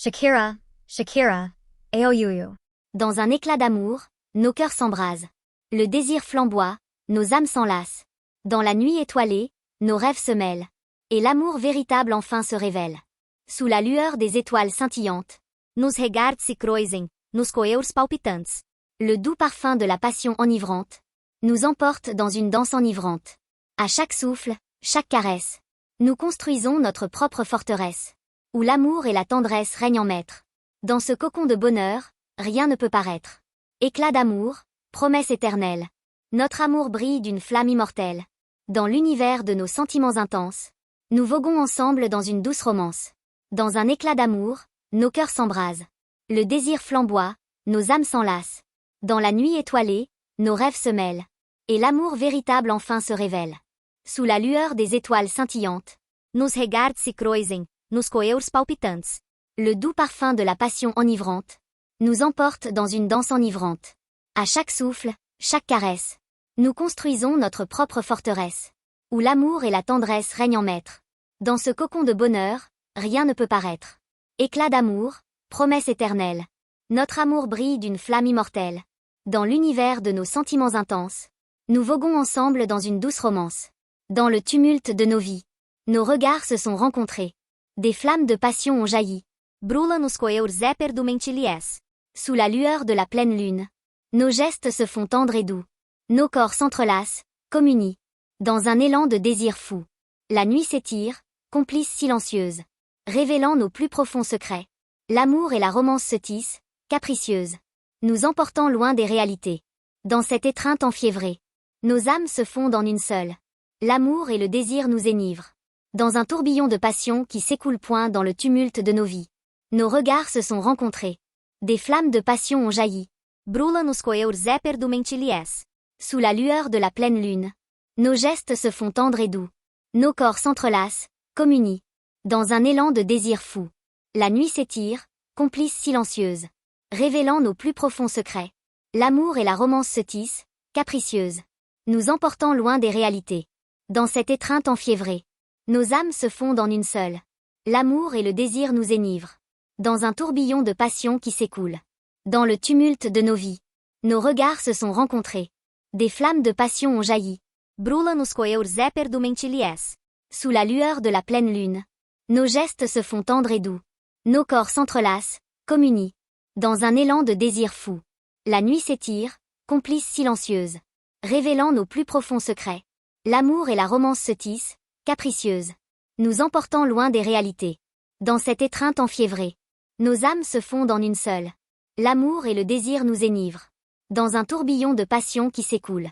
Shakira, Shakira, Aoyuyu. Dans un éclat d'amour, nos cœurs s'embrasent. Le désir flamboie, nos âmes s'enlacent. Dans la nuit étoilée, nos rêves se mêlent. Et l'amour véritable enfin se révèle. Sous la lueur des étoiles scintillantes, nos regards se croisem, nos coeurs palpitantes. Le doux parfum de la passion enivrante nous emporte dans une danse enivrante. À chaque souffle, chaque caresse, nous construisons notre propre forteresse, où l'amour et la tendresse règnent en maître. Dans ce cocon de bonheur, rien ne peut paraître. Éclat d'amour, promesse éternelle. Notre amour brille d'une flamme immortelle. Dans l'univers de nos sentiments intenses, nous voguons ensemble dans une douce romance. Dans un éclat d'amour, nos cœurs s'embrasent. Le désir flamboie, nos âmes s'enlacent. Dans la nuit étoilée, nos rêves se mêlent. Et l'amour véritable enfin se révèle. Sous la lueur des étoiles scintillantes, nos regards se croisem, nos coeurs palpitantes. Le doux parfum de la passion enivrante nous emporte dans une danse enivrante. À chaque souffle, chaque caresse, nous construisons notre propre forteresse, où l'amour et la tendresse règnent en maître. Dans ce cocon de bonheur, rien ne peut paraître. Éclat d'amour, promesse éternelle. Notre amour brille d'une flamme immortelle. Dans l'univers de nos sentiments intenses, nous voguons ensemble dans une douce romance. Dans le tumulte de nos vies, nos regards se sont rencontrés. Des flammes de passion ont jailli. Brûlam nos coeurs éperdumente liés. Sous la lueur de la pleine lune, nos gestes se font tendres et doux. Nos corps s'entrelacent, communient. Dans un élan de désir fou. La nuit s'étire, complice silencieuse, révélant nos plus profonds secrets. L'amour et la romance se tissent, capricieuses, nous emportant loin des réalités. Dans cette étreinte enfiévrée, nos âmes se fondent en une seule. L'amour et le désir nous énivrent. Dans un tourbillon de passion qui s'écoule point dans le tumulte de nos vies. Nos regards se sont rencontrés. Des flammes de passion ont jailli. Brûlam nos coeurs éperdumente liés. Sous la lueur de la pleine lune, nos gestes se font tendres et doux. Nos corps s'entrelacent, communient. Dans un élan de désir fou. La nuit s'étire, complice silencieuse, révélant nos plus profonds secrets. L'amour et la romance se tissent, capricieuses, nous emportant loin des réalités. Dans cette étreinte enfiévrée, nos âmes se fondent en une seule. L'amour et le désir nous énivrent. Dans un tourbillon de passion qui s'écoule. Dans le tumulte de nos vies, nos regards se sont rencontrés. Des flammes de passion ont jailli. Brûlam nos coeurs éperdumente liés. Sous la lueur de la pleine lune, nos gestes se font tendres et doux. Nos corps s'entrelacent, communient. Dans un élan de désir fou. La nuit s'étire, complice silencieuse, révélant nos plus profonds secrets. L'amour et la romance se tissent, capricieuses, nous emportant loin des réalités. Dans cette étreinte enfiévrée, nos âmes se fondent en une seule. L'amour et le désir nous énivrent. Dans un tourbillon de passion qui s'écoule.